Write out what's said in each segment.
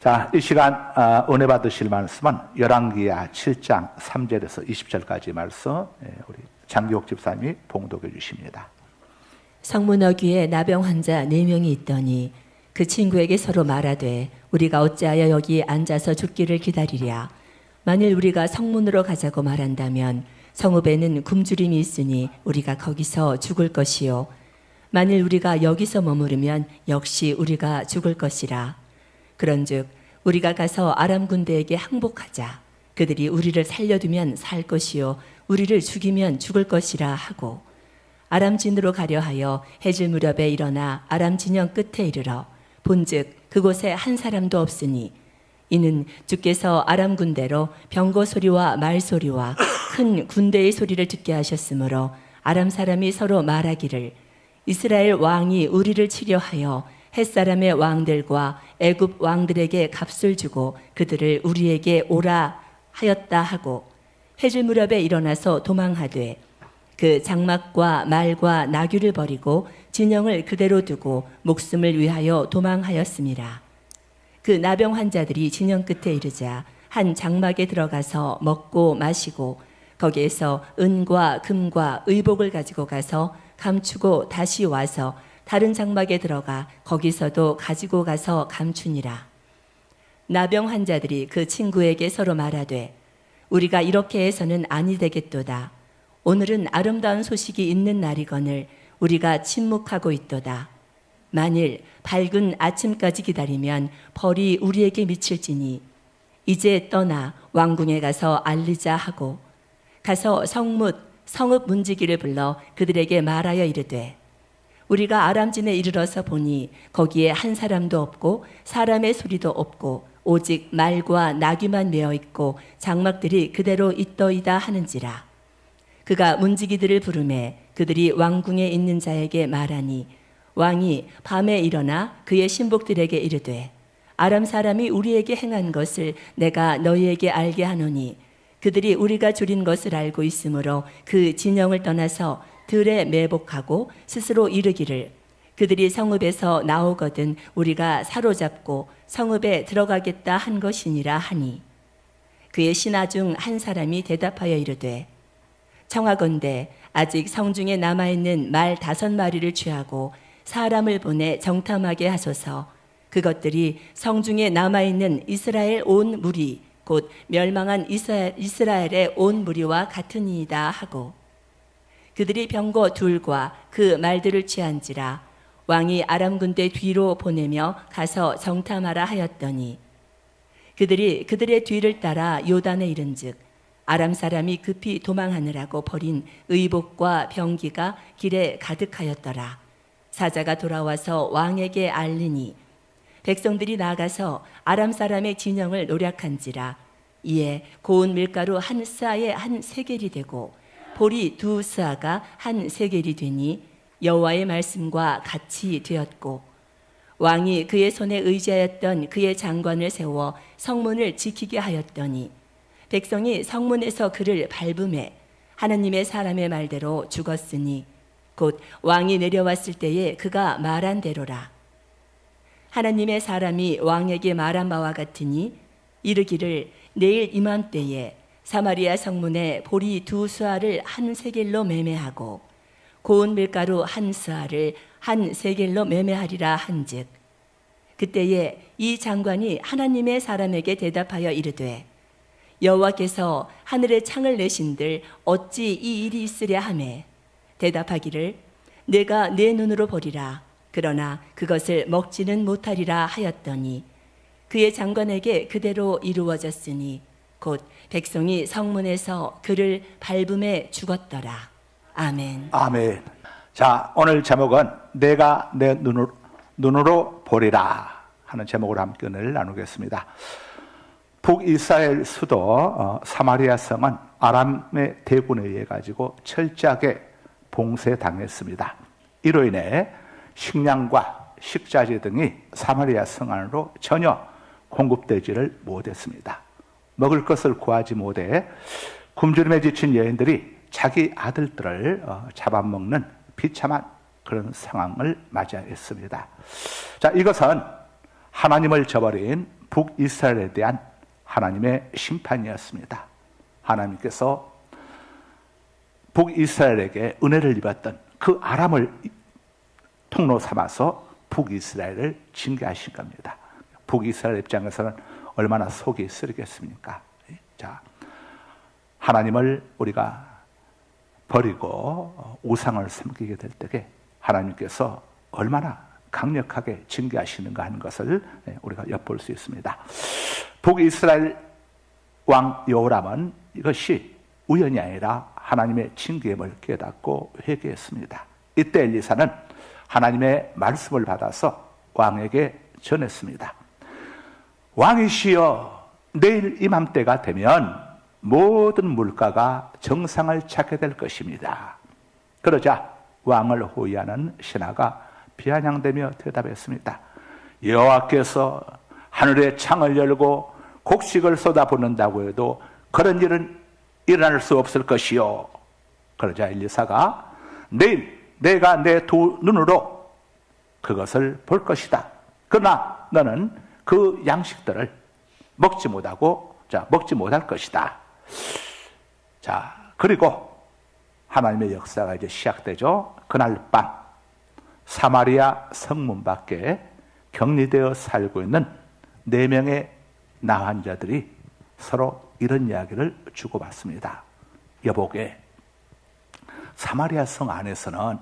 자, 이 시간 은혜 받으실 말씀은 열왕기하 7장 3절에서 20절까지 말씀 우리 장기옥 집사님이 봉독해 주십니다. 성문어귀에 나병 환자 4명이 있더니 그 친구에게 서로 말하되 우리가 어찌하여 여기 앉아서 죽기를 기다리랴. 만일 우리가 성문으로 가자고 말한다면 성읍에는 굶주림이 있으니 우리가 거기서 죽을 것이요 만일 우리가 여기서 머무르면 역시 우리가 죽을 것이라. 그런즉 우리가 가서 아람 군대에게 항복하자. 그들이 우리를 살려두면 살 것이요 우리를 죽이면 죽을 것이라 하고 아람 진으로 가려 하여 해질 무렵에 일어나 아람 진영 끝에 이르러 본즉 그곳에 한 사람도 없으니 이는 주께서 아람 군대로 병거 소리와 말 소리와 큰 군대의 소리를 듣게 하셨으므로 아람 사람이 서로 말하기를 이스라엘 왕이 우리를 치려 하여 햇사람의 왕들과 애굽 왕들에게 값을 주고 그들을 우리에게 오라 하였다 하고 해질 무렵에 일어나서 도망하되 그 장막과 말과 나귀를 버리고 진영을 그대로 두고 목숨을 위하여 도망하였습니다. 그 나병 환자들이 진영 끝에 이르자 한 장막에 들어가서 먹고 마시고 거기에서 은과 금과 의복을 가지고 가서 감추고 다시 와서 다른 장막에 들어가 거기서도 가지고 가서 감추니라. 나병 환자들이 그 친구에게 서로 말하되 우리가 이렇게 해서는 아니 되겠도다. 오늘은 아름다운 소식이 있는 날이거늘 우리가 침묵하고 있도다. 만일 밝은 아침까지 기다리면 벌이 우리에게 미칠지니 이제 떠나 왕궁에 가서 알리자 하고 가서 성읍 문지기를 불러 그들에게 말하여 이르되 우리가 아람진에 이르러서 보니 거기에 한 사람도 없고 사람의 소리도 없고 오직 말과 나귀만 메어 있고 장막들이 그대로 있더이다 하는지라. 그가 문지기들을 부르매 그들이 왕궁에 있는 자에게 말하니 왕이 밤에 일어나 그의 신복들에게 이르되 아람 사람이 우리에게 행한 것을 내가 너희에게 알게 하노니 그들이 우리가 줄인 것을 알고 있으므로 그 진영을 떠나서 들에 매복하고 스스로 이르기를 그들이 성읍에서 나오거든 우리가 사로잡고 성읍에 들어가겠다 한 것이니라 하니 그의 신하 중 한 사람이 대답하여 이르되 청하건대 아직 성중에 남아있는 말 5마리를 취하고 사람을 보내 정탐하게 하소서. 그것들이 성중에 남아있는 이스라엘 온 무리 곧 멸망한 이스라엘의 온 무리와 같으니이다 하고 그들이 병거 둘과 그 말들을 취한지라. 왕이 아람 군대 뒤로 보내며 가서 정탐하라 하였더니 그들이 그들의 뒤를 따라 요단에 이른즉 아람 사람이 급히 도망하느라고 버린 의복과 병기가 길에 가득하였더라. 사자가 돌아와서 왕에게 알리니 백성들이 나가서 아람 사람의 진영을 노략한지라. 이에 고운 밀가루 한 스아에 한 세겔이 되고 보리 2스아가 한 세겔이 되니 여호와의 말씀과 같이 되었고 왕이 그의 손에 의지하였던 그의 장관을 세워 성문을 지키게 하였더니 백성이 성문에서 그를 밟음에 하나님의 사람의 말대로 죽었으니 곧 왕이 내려왔을 때에 그가 말한 대로라. 하나님의 사람이 왕에게 말한 바와 같으니 이르기를 내일 이맘때에 사마리아 성문에 보리 2스아를 한 세겔로 매매하고 고운 밀가루 한 스아를 한 세겔로 매매하리라 한즉 그때에 이 장관이 하나님의 사람에게 대답하여 이르되 여호와께서 하늘에 창을 내신들 어찌 이 일이 있으랴 하매 대답하기를 내가 내 눈으로 보리라. 그러나 그것을 먹지는 못하리라 하였더니 그의 장관에게 그대로 이루어졌으니 곧 백성이 성문에서 그를 밟음에 죽었더라. 아멘. 아멘. 자, 오늘 제목은 내가 내 눈으로 보리라 하는 제목으로 함께 은혜를 나누겠습니다. 북이스라엘 수도 사마리아 성은 아람의 대군에 의해 가지고 철저하게 봉쇄당했습니다. 이로 인해 식량과 식자재 등이 사마리아 성 안으로 전혀 공급되지를 못했습니다. 먹을 것을 구하지 못해 굶주림에 지친 여인들이 자기 아들들을 잡아먹는 비참한 그런 상황을 맞이했습니다. 자, 이것은 하나님을 저버린 북이스라엘에 대한 하나님의 심판이었습니다. 하나님께서 북이스라엘에게 은혜를 입었던 그 아람을 통로 삼아서 북이스라엘을 징계하신 겁니다. 북이스라엘 입장에서는 얼마나 속이 쓰리겠습니까? 자, 하나님을 우리가 버리고 우상을 섬기게 될 때에 하나님께서 얼마나 강력하게 징계하시는가 하는 것을 우리가 엿볼 수 있습니다. 북이스라엘 왕 여호람은 이것이 우연이 아니라 하나님의 징계임을 깨닫고 회개했습니다. 이때 엘리사는 하나님의 말씀을 받아서 왕에게 전했습니다. 왕이시여, 내일 이맘때가 되면 모든 물가가 정상을 찾게 될 것입니다. 그러자 왕을 호위하는 신하가 비아냥대며 대답했습니다. 여호와께서 하늘의 창을 열고 곡식을 쏟아붓는다고 해도 그런 일은 일어날 수 없을 것이요. 그러자 엘리사가 내일 내가 내 두 눈으로 그것을 볼 것이다. 그러나 너는 그 양식들을 먹지 못할 것이다. 자, 그리고 하나님의 역사가 이제 시작되죠. 그날 밤 사마리아 성문 밖에 격리되어 살고 있는 4명의 나환자들이 서로 이런 이야기를 주고받습니다. 여보게, 사마리아 성 안에서는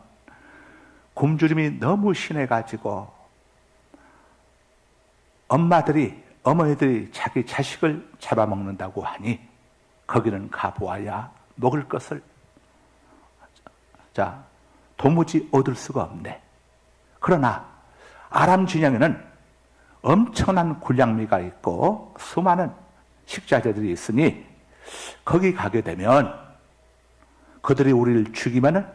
굶주림이 너무 심해가지고 어머니들이 자기 자식을 잡아먹는다고 하니 거기는 가보아야 먹을 것을 도무지 얻을 수가 없네. 그러나 아람 진영에는 엄청난 군량미가 있고 수많은 식자재들이 있으니 거기 가게 되면 그들이 우리를 죽이면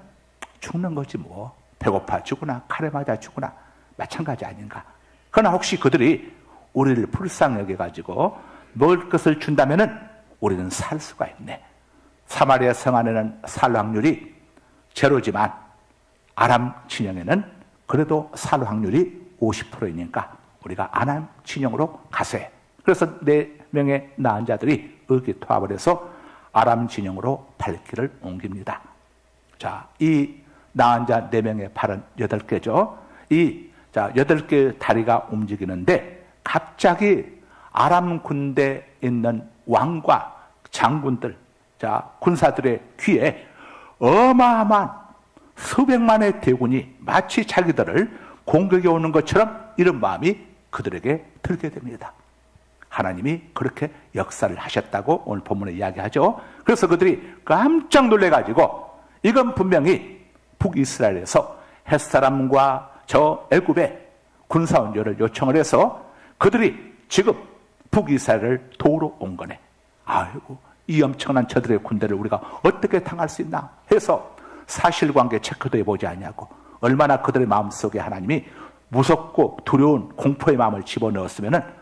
죽는 거지 뭐. 배고파 죽으나 칼에 맞아 죽으나 마찬가지 아닌가. 그러나 혹시 그들이 우리를 불쌍히 여겨가지고 먹을 것을 준다면 우리는 살 수가 있네. 사마리아 성 안에는 살 확률이 제로지만 아람 진영에는 그래도 살 확률이 50%이니까 우리가 아람 진영으로 가세. 그래서 4명의 나은 자들이 의기투합을 해서 아람 진영으로 발길을 옮깁니다. 자, 이 나은 자 4명의 팔은 8개죠. 이 8개의 다리가 움직이는데 갑자기 아람 군대에 있는 왕과 장군들, 군사들의 귀에 어마어마한 수백만의 대군이 마치 자기들을 공격해 오는 것처럼 이런 마음이 그들에게 들게 됩니다. 하나님이 그렇게 역사를 하셨다고 오늘 본문에 이야기하죠. 그래서 그들이 깜짝 놀래가지고 이건 분명히 북이스라엘에서 햇사람과 저 애굽의 군사원조를 요청을 해서 그들이 지금 북이스라엘을 도우러 온 거네. 아이고, 이 엄청난 저들의 군대를 우리가 어떻게 당할 수 있나 해서 사실관계 체크도 해보지 않냐고. 얼마나 그들의 마음속에 하나님이 무섭고 두려운 공포의 마음을 집어넣었으면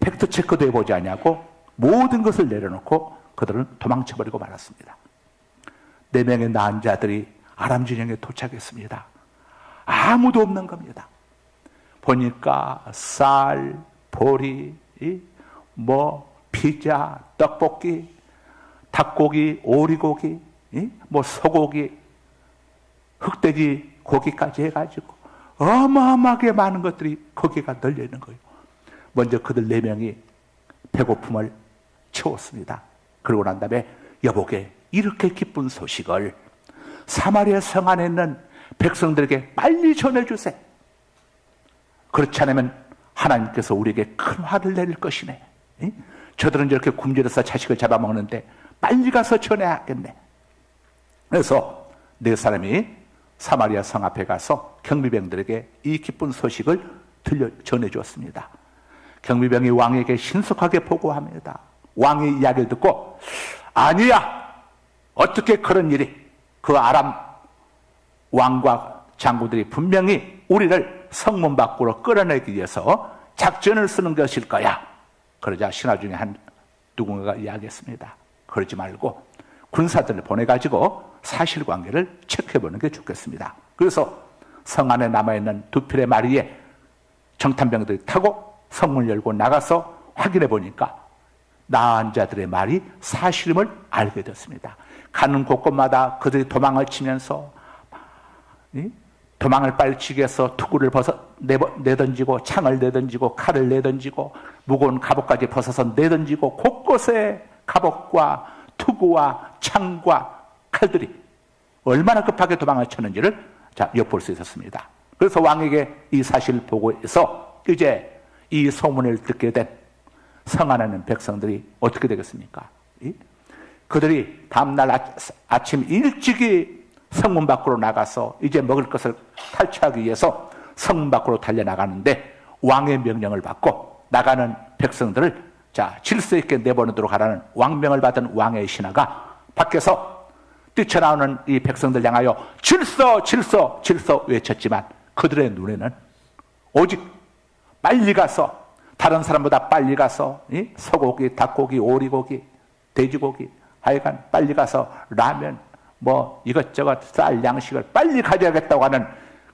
팩트 체크도 해보지 않냐고 모든 것을 내려놓고 그들은 도망쳐버리고 말았습니다. 4명의 나은 자들이 아람 진영에 도착했습니다. 아무도 없는 겁니다. 보니까 쌀, 보리, 피자, 떡볶이, 닭고기, 오리고기, 소고기, 흑돼지 고기까지 해가지고 어마어마하게 많은 것들이 거기가 널려 있는 거예요. 먼저 그들 4명이 배고픔을 채웠습니다. 그러고 난 다음에 여보게, 이렇게 기쁜 소식을 사마리아 성 안에 있는 백성들에게 빨리 전해주세요. 그렇지 않으면 하나님께서 우리에게 큰 화를 내릴 것이네. 저들은 저렇게 굶주려서 자식을 잡아먹는데 빨리 가서 전해야겠네. 그래서 4사람이 사마리아 성 앞에 가서 경비병들에게 이 기쁜 소식을 전해주었습니다. 경비병이 왕에게 신속하게 보고합니다. 왕의 이야기를 듣고, 아니야, 어떻게 그런 일이, 그 아람 왕과 장군들이 분명히 우리를 성문 밖으로 끌어내기 위해서 작전을 쓰는 것일 거야. 그러자 신하 중에 누군가가 이야기했습니다. 그러지 말고 군사들을 보내가지고 사실관계를 체크해보는 게 좋겠습니다. 그래서 성 안에 남아있는 2필의 마리에 정탐병들이 타고 성문을 열고 나가서 확인해 보니까 나은 자들의 말이 사실임을 알게 됐습니다. 가는 곳곳마다 그들이 도망을 치면서 도망을 빨리 치기 위해서 투구를 내던지고 창을 내던지고 칼을 내던지고 무거운 갑옷까지 벗어서 내던지고 곳곳에 갑옷과 투구와 창과 칼들이 얼마나 급하게 도망을 쳤는지를 엿볼 수 있었습니다. 그래서 왕에게 이 사실을 보고해서 이제 이 소문을 듣게 된 성 안에 있는 백성들이 어떻게 되겠습니까? 그들이 다음날 아침 일찍이 성문 밖으로 나가서 이제 먹을 것을 탈취하기 위해서 성문 밖으로 달려나가는데 왕의 명령을 받고 나가는 백성들을 질서 있게 내보내도록 하라는 왕명을 받은 왕의 신하가 밖에서 뛰쳐나오는 이 백성들 향하여 질서 질서 질서 외쳤지만 그들의 눈에는 오직 빨리 가서 다른 사람보다 빨리 가서 소고기, 닭고기, 오리고기, 돼지고기 하여간 빨리 가서 라면 뭐 이것저것 쌀 양식을 빨리 가져야겠다고 하는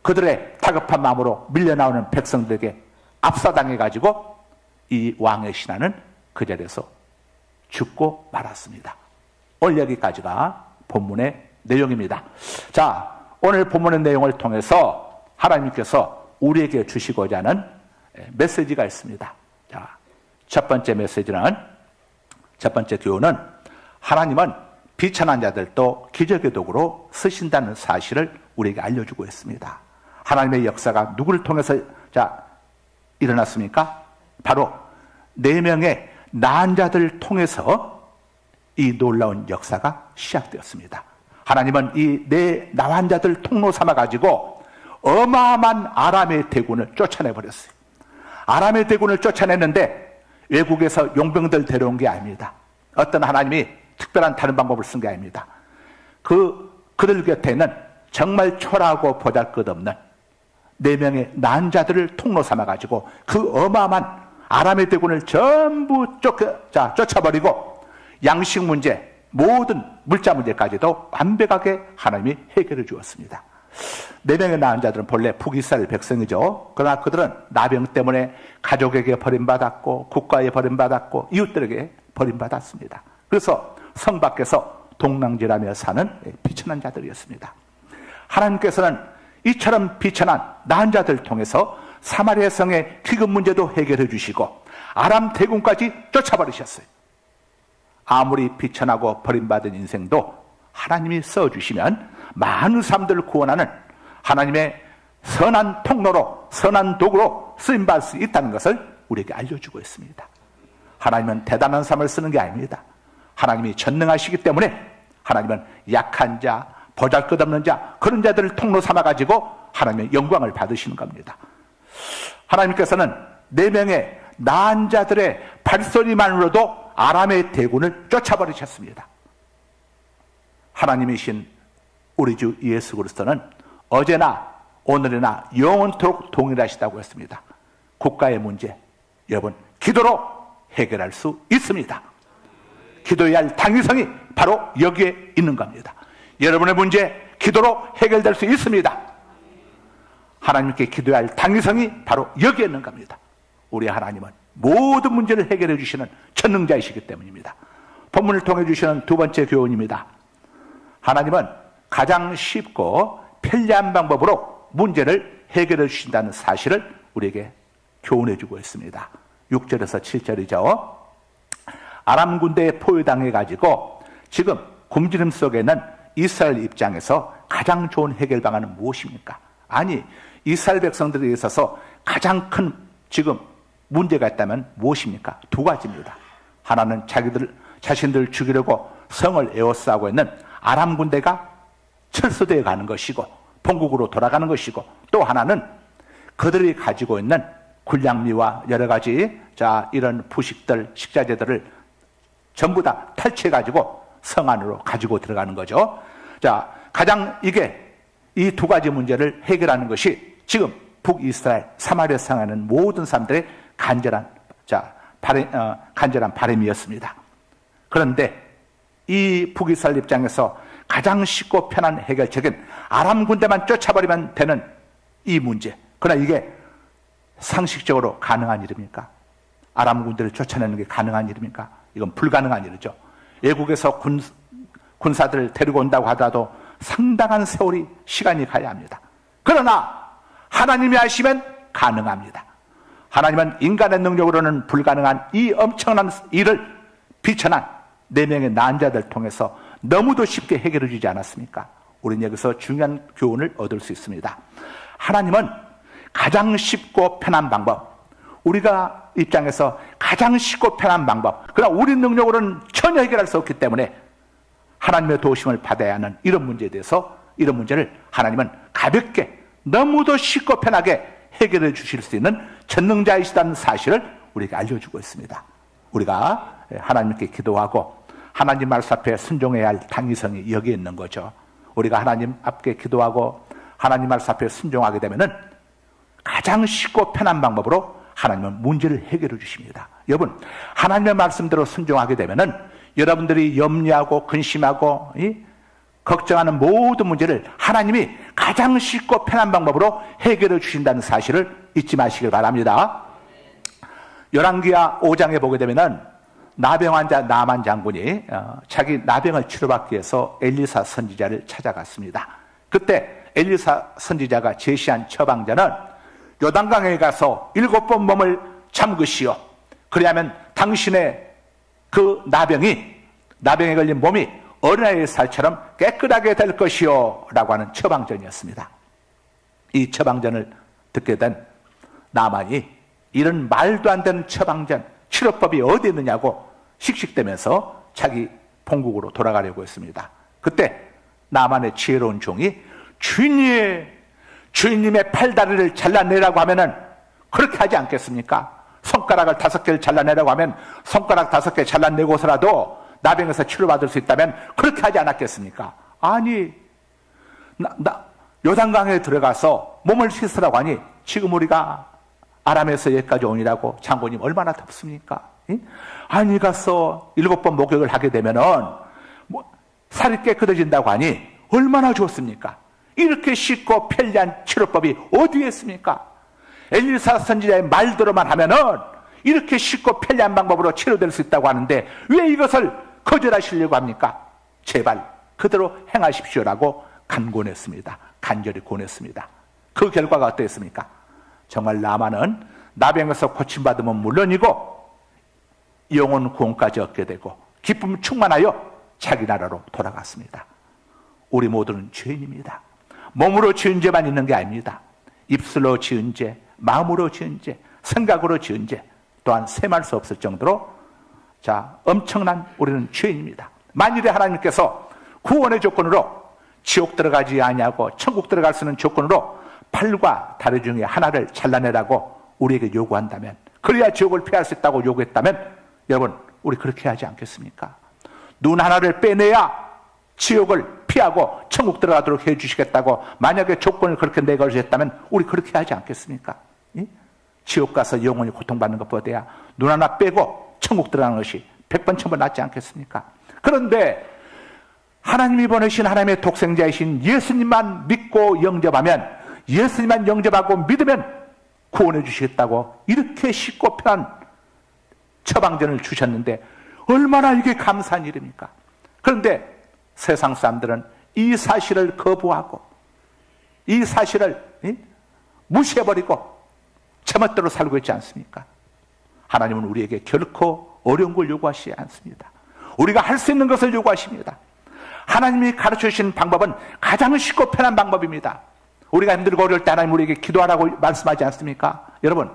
그들의 다급한 마음으로 밀려나오는 백성들에게 압사당해가지고 이 왕의 신하는 그 자리에서 죽고 말았습니다. 오늘 여기까지가 본문의 내용입니다. 자, 오늘 본문의 내용을 통해서 하나님께서 우리에게 주시고자 하는 메시지가 있습니다. 자, 첫 번째 메시지는, 첫 번째 교훈은 하나님은 비천한 자들도 기적의 도구로 쓰신다는 사실을 우리에게 알려주고 있습니다. 하나님의 역사가 누구를 통해서 일어났습니까? 바로 4명의 나은 자들을 통해서 이 놀라운 역사가 시작되었습니다. 하나님은 이 나은 자들을 통로 삼아가지고 어마어마한 아람의 대군을 쫓아내버렸어요. 아람의 대군을 쫓아냈는데 외국에서 용병들 데려온 게 아닙니다. 어떤 하나님이 특별한 다른 방법을 쓴 게 아닙니다. 그들 곁에는 정말 초라하고 보잘것없는 4명의 나은 자들을 통로 삼아가지고 그 어마어마한 아람의 대군을 전부 쫓아버리고 양식 문제, 모든 물자 문제까지도 완벽하게 하나님이 해결해 주었습니다. 4명의 나은 자들은 본래 북이스라엘 백성이죠. 그러나 그들은 나병 때문에 가족에게 버림받았고 국가에 버림받았고 이웃들에게 버림받았습니다. 그래서 성 밖에서 동랑질하며 사는 비천한 자들이었습니다. 하나님께서는 이처럼 비천한 나은 자들을 통해서 사마리아 성의 기근 문제도 해결해 주시고 아람 대군까지 쫓아버리셨어요. 아무리 비천하고 버림받은 인생도 하나님이 써주시면 많은 사람들을 구원하는 하나님의 선한 통로로, 선한 도구로 쓰임받을 수 있다는 것을 우리에게 알려주고 있습니다. 하나님은 대단한 사람을 쓰는 게 아닙니다. 하나님이 전능하시기 때문에 하나님은 약한 자, 보잘것없는 자, 그런 자들을 통로 삼아가지고 하나님의 영광을 받으시는 겁니다. 하나님께서는 4명의 나은 자들의 발소리만으로도 아람의 대군을 쫓아버리셨습니다. 하나님이신 우리 주 예수 그리스도는 어제나 오늘이나 영원토록 동일하시다고 했습니다. 국가의 문제, 여러분 기도로 해결할 수 있습니다. 기도해야 할 당위성이 바로 여기에 있는 겁니다. 여러분의 문제 기도로 해결될 수 있습니다. 하나님께 기도해야 할 당위성이 바로 여기에 있는 겁니다. 우리 하나님은 모든 문제를 해결해 주시는 전능자이시기 때문입니다. 본문을 통해 주시는 두 번째 교훈입니다. 하나님은 가장 쉽고 편리한 방법으로 문제를 해결해 주신다는 사실을 우리에게 교훈해 주고 있습니다. 6절에서 7절이죠. 아람 군대에 포위당해 가지고 지금 굶주림 속에 있는 이스라엘 입장에서 가장 좋은 해결 방안은 무엇입니까? 아니, 이스라엘 백성들에 있어서 가장 큰 지금 문제가 있다면 무엇입니까? 2가지입니다. 하나는 자신들을 죽이려고 성을 에워싸고 있는 아람 군대가 철수되어 가는 것이고 본국으로 돌아가는 것이고, 또 하나는 그들이 가지고 있는 군량미와 여러 가지 이런 부식들, 식자재들을 전부 다 탈취해 가지고 성 안으로 가지고 들어가는 거죠. 가장 이게 이 2가지 문제를 해결하는 것이 지금 북이스라엘 사마리아 성하는 모든 사람들의 간절한 바람이었습니다. 그런데 이 북이스라엘 입장에서 가장 쉽고 편한 해결책은 아람 군대만 쫓아버리면 되는 이 문제. 그러나 이게 상식적으로 가능한 일입니까? 아람 군대를 쫓아내는 게 가능한 일입니까? 이건 불가능한 일이죠. 외국에서 군사들을 데리고 온다고 하더라도 상당한 세월이 시간이 가야 합니다. 그러나 하나님이 하시면 가능합니다. 하나님은 인간의 능력으로는 불가능한 이 엄청난 일을 비천한 4명의 난자들 통해서 너무도 쉽게 해결해 주지 않았습니까? 우리는 여기서 중요한 교훈을 얻을 수 있습니다. 하나님은 가장 쉽고 편한 방법, 우리가 입장에서 가장 쉽고 편한 방법, 그러나 우리 능력으로는 전혀 해결할 수 없기 때문에 하나님의 도우심을 받아야 하는 이런 문제에 대해서, 이런 문제를 하나님은 가볍게 너무도 쉽고 편하게 해결해 주실 수 있는 전능자이시다는 사실을 우리에게 알려주고 있습니다. 우리가 하나님께 기도하고 하나님 말씀 앞에 순종해야 할 당위성이 여기에 있는 거죠. 우리가 하나님 앞에 기도하고 하나님 말씀 앞에 순종하게 되면은 가장 쉽고 편한 방법으로 하나님은 문제를 해결해 주십니다. 여러분, 하나님의 말씀대로 순종하게 되면은 여러분들이 염려하고 근심하고 걱정하는 모든 문제를 하나님이 가장 쉽고 편한 방법으로 해결해 주신다는 사실을 잊지 마시길 바랍니다. 열왕기하 5장에 보게 되면은 나병 환자 나만 장군이 자기 나병을 치료받기 위해서 엘리사 선지자를 찾아갔습니다. 그때 엘리사 선지자가 제시한 처방전은 요단강에 가서 7번 몸을 잠그시오. 그리하면 당신의 그 나병에 걸린 몸이 어린아이의 살처럼 깨끗하게 될 것이요 라고 하는 처방전이었습니다. 이 처방전을 듣게 된 나만이 이런 말도 안 되는 처방전, 치료법이 어디 있느냐고 씩씩대면서 자기 본국으로 돌아가려고 했습니다. 그때 나만의 지혜로운 종이 주인님의 팔다리를 잘라내라고 하면은 그렇게 하지 않겠습니까? 손가락을 5개를 잘라내라고 하면 손가락 5개 잘라내고서라도 나병에서 치료받을 수 있다면 그렇게 하지 않았겠습니까? 아니, 요단강에 들어가서 몸을 씻으라고 하니 지금 우리가 아람에서 여기까지 오니라고 장군님 얼마나 덥습니까? 아니 가서 7번 목욕을 하게 되면은 살이 깨끗해진다고 하니 얼마나 좋습니까? 이렇게 쉽고 편리한 치료법이 어디에 있습니까? 엘리사 선지자의 말대로만 하면은 이렇게 쉽고 편리한 방법으로 치료될 수 있다고 하는데 왜 이것을 거절하시려고 합니까? 제발 그대로 행하십시오라고 간권했습니다. 간절히 권했습니다. 그 결과가 어땠습니까? 정말 나만은 나병에서 고침받으면 물론이고 영혼 구원까지 얻게 되고 기쁨 충만하여 자기 나라로 돌아갔습니다. 우리 모두는 죄인입니다. 몸으로 지은 죄만 있는 게 아닙니다. 입술로 지은 죄, 마음으로 지은 죄, 생각으로 지은 죄 또한 셈할 수 없을 정도로 엄청난 우리는 죄인입니다. 만일에 하나님께서 구원의 조건으로 지옥 들어가지 아니하고 천국 들어갈 수 있는 조건으로 팔과 다리 중에 하나를 잘라내라고 우리에게 요구한다면, 그래야 지옥을 피할 수 있다고 요구했다면 여러분, 우리 그렇게 하지 않겠습니까? 눈 하나를 빼내야 지옥을 피하고 천국 들어가도록 해주시겠다고 만약에 조건을 그렇게 내걸으셨다면 우리 그렇게 하지 않겠습니까? 지옥 가서 영원히 고통받는 것보다야 눈 하나 빼고 천국 들어가는 것이 100번 1000번 낫지 않겠습니까? 그런데 하나님이 보내신 하나님의 독생자이신 예수님만 믿고 영접하면, 예수님만 영접하고 믿으면 구원해 주시겠다고 이렇게 쉽고 편한 처방전을 주셨는데 얼마나 이게 감사한 일입니까? 그런데 세상 사람들은 이 사실을 거부하고 이 사실을 무시해버리고 제멋대로 살고 있지 않습니까? 하나님은 우리에게 결코 어려운 걸 요구하시지 않습니다. 우리가 할 수 있는 것을 요구하십니다. 하나님이 가르쳐 주신 방법은 가장 쉽고 편한 방법입니다. 우리가 힘들고 어려울 때 하나님 우리에게 기도하라고 말씀하지 않습니까? 여러분,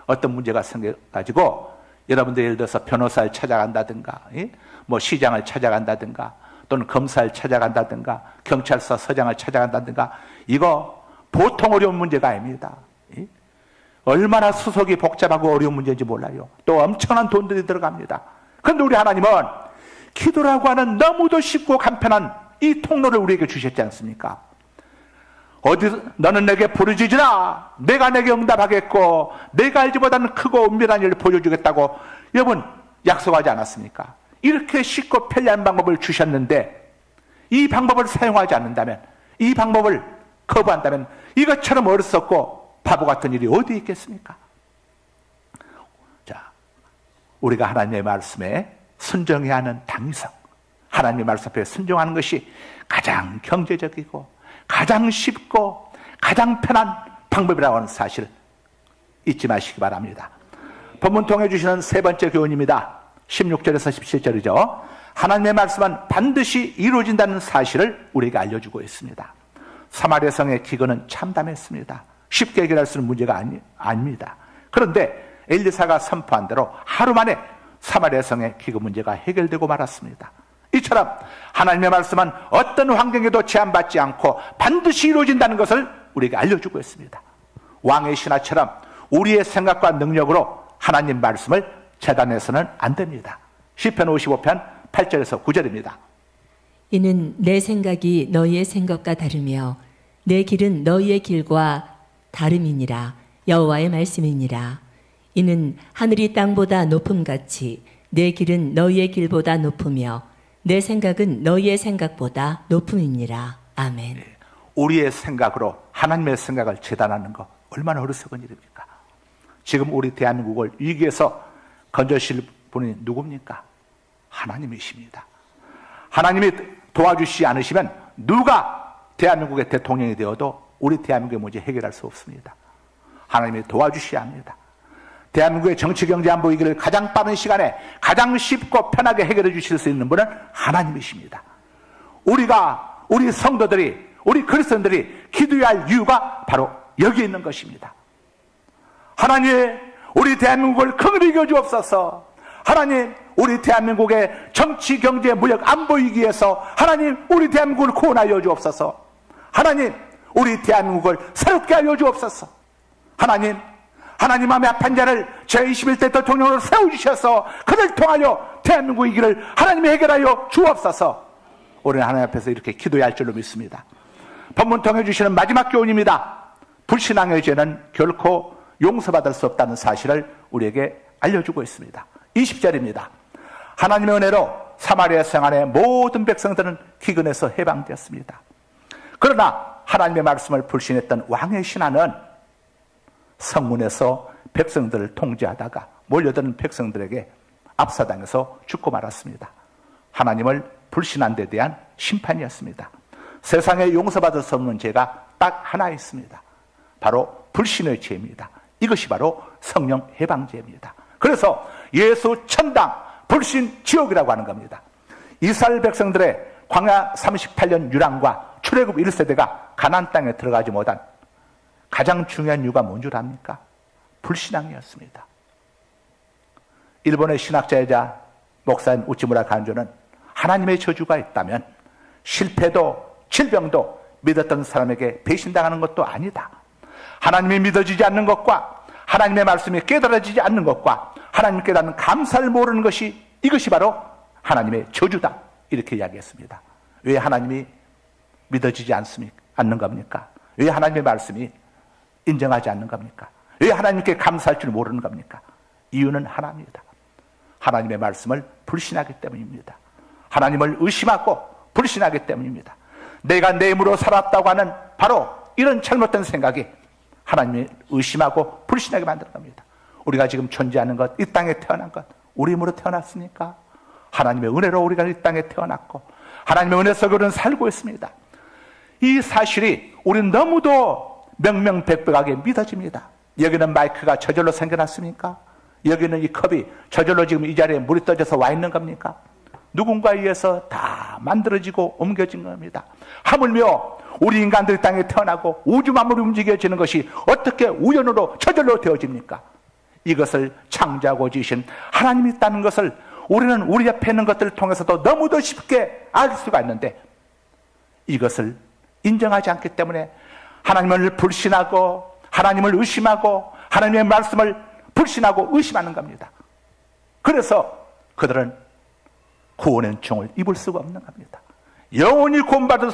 어떤 문제가 생겨가지고 여러분들 예를 들어서 변호사를 찾아간다든가 뭐 시장을 찾아간다든가 또는 검사를 찾아간다든가 경찰서 서장을 찾아간다든가, 이거 보통 어려운 문제가 아닙니다. 얼마나 수속이 복잡하고 어려운 문제인지 몰라요. 또 엄청난 돈들이 들어갑니다. 그런데 우리 하나님은 기도라고 하는 너무도 쉽고 간편한 이 통로를 우리에게 주셨지 않습니까? 너는 내게 부르짖으라, 내가 내게 응답하겠고 내가 알지보다는 크고 은밀한 일을 보여주겠다고 여러분 약속하지 않았습니까? 이렇게 쉽고 편리한 방법을 주셨는데 이 방법을 사용하지 않는다면, 이 방법을 거부한다면 이것처럼 어리석고 바보 같은 일이 어디 있겠습니까? 우리가 하나님의 말씀에 순종해야 하는 당위성, 하나님의 말씀 앞에 순종하는 것이 가장 경제적이고 가장 쉽고 가장 편한 방법이라고 하는 사실 잊지 마시기 바랍니다. 본문 통해 주시는 세 번째 교훈입니다. 16절에서 17절이죠. 하나님의 말씀은 반드시 이루어진다는 사실을 우리에게 알려주고 있습니다. 사마리아 성의 기근은 참담했습니다. 쉽게 해결할 수 있는 문제가 아닙니다. 그런데 엘리사가 선포한 대로 하루 만에 사마리아 성의 기근 문제가 해결되고 말았습니다. 이처럼 하나님의 말씀은 어떤 환경에도 제한받지 않고 반드시 이루어진다는 것을 우리에게 알려주고 있습니다. 왕의 신하처럼 우리의 생각과 능력으로 하나님 말씀을 재단해서는 안 됩니다. 시편 55편 8절에서 9절입니다. 이는 내 생각이 너희의 생각과 다르며 내 길은 너희의 길과 다름이니라. 여호와의 말씀이니라. 이는 하늘이 땅보다 높음같이 내 길은 너희의 길보다 높으며 내 생각은 너희의 생각보다 높음이니라. 아멘. 우리의 생각으로 하나님의 생각을 재단하는 것 얼마나 어리석은 일입니까? 지금 우리 대한민국을 위기에서 건져실 분이 누굽니까? 하나님이십니다. 하나님이 도와주시지 않으시면 누가 대한민국의 대통령이 되어도 우리 대한민국의 문제 해결할 수 없습니다. 하나님이 도와주셔야 합니다. 대한민국의 정치, 경제, 안보 위기를 가장 빠른 시간에 가장 쉽고 편하게 해결해 주실 수 있는 분은 하나님이십니다. 우리 성도들이, 우리 그리스도인들이 기도해야 할 이유가 바로 여기 있는 것입니다. 하나님, 우리 대한민국을 긍휼히 여겨 주옵소서. 하나님, 우리 대한민국의 정치, 경제, 무역, 안보 위기에서 하나님, 우리 대한민국을 구원하여 주옵소서. 하나님, 우리 대한민국을 새롭게 하여 주옵소서. 하나님 마음에 아픈 자를 제21대 대통령으로 세워주셔서 그들 통하여 대한민국 위기를 하나님이 해결하여 주옵소서. 우리는 하나님 앞에서 이렇게 기도해야 할 줄로 믿습니다. 본문 통해 주시는 마지막 교훈입니다. 불신앙의 죄는 결코 용서받을 수 없다는 사실을 우리에게 알려주고 있습니다. 20절입니다. 하나님의 은혜로 사마리아 성 안의 모든 백성들은 기근에서 해방되었습니다. 그러나 하나님의 말씀을 불신했던 왕의 신하는 성문에서 백성들을 통제하다가 몰려드는 백성들에게 압사당해서 죽고 말았습니다. 하나님을 불신한 데 대한 심판이었습니다. 세상에 용서받을 수 없는 죄가 딱 하나 있습니다. 바로 불신의 죄입니다. 이것이 바로 성령 해방죄입니다. 그래서 예수 천당, 불신 지옥이라고 하는 겁니다. 이스라엘 백성들의 광야 38년 유랑과 출애굽 1세대가 가나안 땅에 들어가지 못한 가장 중요한 이유가 뭔 줄 압니까? 불신앙이었습니다. 일본의 신학자이자 목사인 우치무라 간조는 하나님의 저주가 있다면 실패도 질병도 믿었던 사람에게 배신당하는 것도 아니다. 하나님이 믿어지지 않는 것과 하나님의 말씀이 깨달아지지 않는 것과 하나님 깨닫는 감사를 모르는 것이, 이것이 바로 하나님의 저주다, 이렇게 이야기했습니다. 왜 하나님이 믿어지지 않는 겁니까? 왜 하나님의 말씀이 인정하지 않는 겁니까? 왜 하나님께 감사할 줄 모르는 겁니까? 이유는 하나입니다. 하나님의 말씀을 불신하기 때문입니다. 하나님을 의심하고 불신하기 때문입니다. 내가 내 힘으로 살았다고 하는 바로 이런 잘못된 생각이 하나님을 의심하고 불신하게 만드는 겁니다. 우리가 지금 존재하는 것, 이 땅에 태어난 것, 우리 힘으로 태어났습니까? 하나님의 은혜로 우리가 이 땅에 태어났고 하나님의 은혜 속에 우리는 살고 있습니다. 이 사실이 우리는 너무도 명명백백하게 믿어집니다. 여기는 마이크가 저절로 생겨났습니까? 여기는 이 컵이 저절로 지금 이 자리에 물이 떠져서 와 있는 겁니까? 누군가에 의해서 다 만들어지고 옮겨진 겁니다. 하물며 우리 인간들이 땅에 태어나고 우주 만물이 움직여지는 것이 어떻게 우연으로 저절로 되어집니까? 이것을 창조하고 지으신 하나님이 있다는 것을 우리는 우리 옆에 있는 것들을 통해서도 너무도 쉽게 알 수가 있는데, 이것을 인정하지 않기 때문에 하나님을 불신하고 하나님을 의심하고 하나님의 말씀을 불신하고 의심하는 겁니다. 그래서 그들은 구원의 종을 입을 수가 없는 겁니다. 영원히 구원받을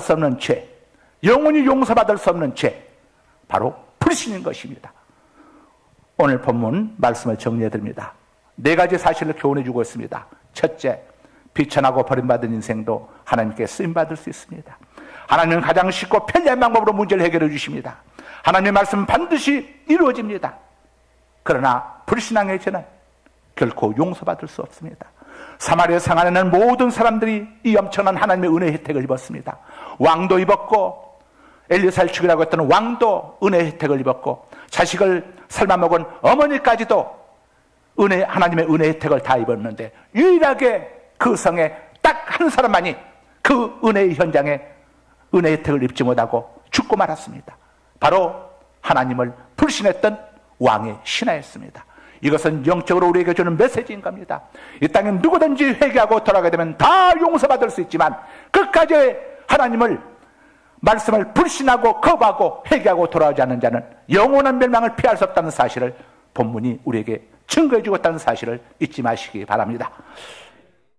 수 없는 죄, 영원히 용서받을 수 없는 죄, 바로 불신인 것입니다. 오늘 본문 말씀을 정리해드립니다. 4가지 사실을 교훈해주고 있습니다. 첫째, 비천하고 버림받은 인생도 하나님께 쓰임받을 수 있습니다. 하나님은 가장 쉽고 편리한 방법으로 문제를 해결해 주십니다. 하나님의 말씀은 반드시 이루어집니다. 그러나 불신앙의 죄는 결코 용서받을 수 없습니다. 사마리아 성 안에는 모든 사람들이 이 엄청난 하나님의 은혜의 혜택을 입었습니다. 왕도 입었고, 엘리사를 죽이라고 했던 왕도 은혜의 혜택을 입었고, 자식을 삶아먹은 어머니까지도 하나님의 은혜의 혜택을 다 입었는데, 유일하게 그 성에 딱 한 사람만이 그 은혜의 현장에 은혜의 혜택을 입지 못하고 죽고 말았습니다. 바로 하나님을 불신했던 왕의 신하였습니다. 이것은 영적으로 우리에게 주는 메시지인 겁니다. 이 땅에 누구든지 회개하고 돌아가게 되면 다 용서받을 수 있지만, 끝까지 하나님을 말씀을 불신하고 거부하고 회개하고 돌아오지 않는 자는 영원한 멸망을 피할 수 없다는 사실을 본문이 우리에게 증거해 주고 있다는 사실을 잊지 마시기 바랍니다.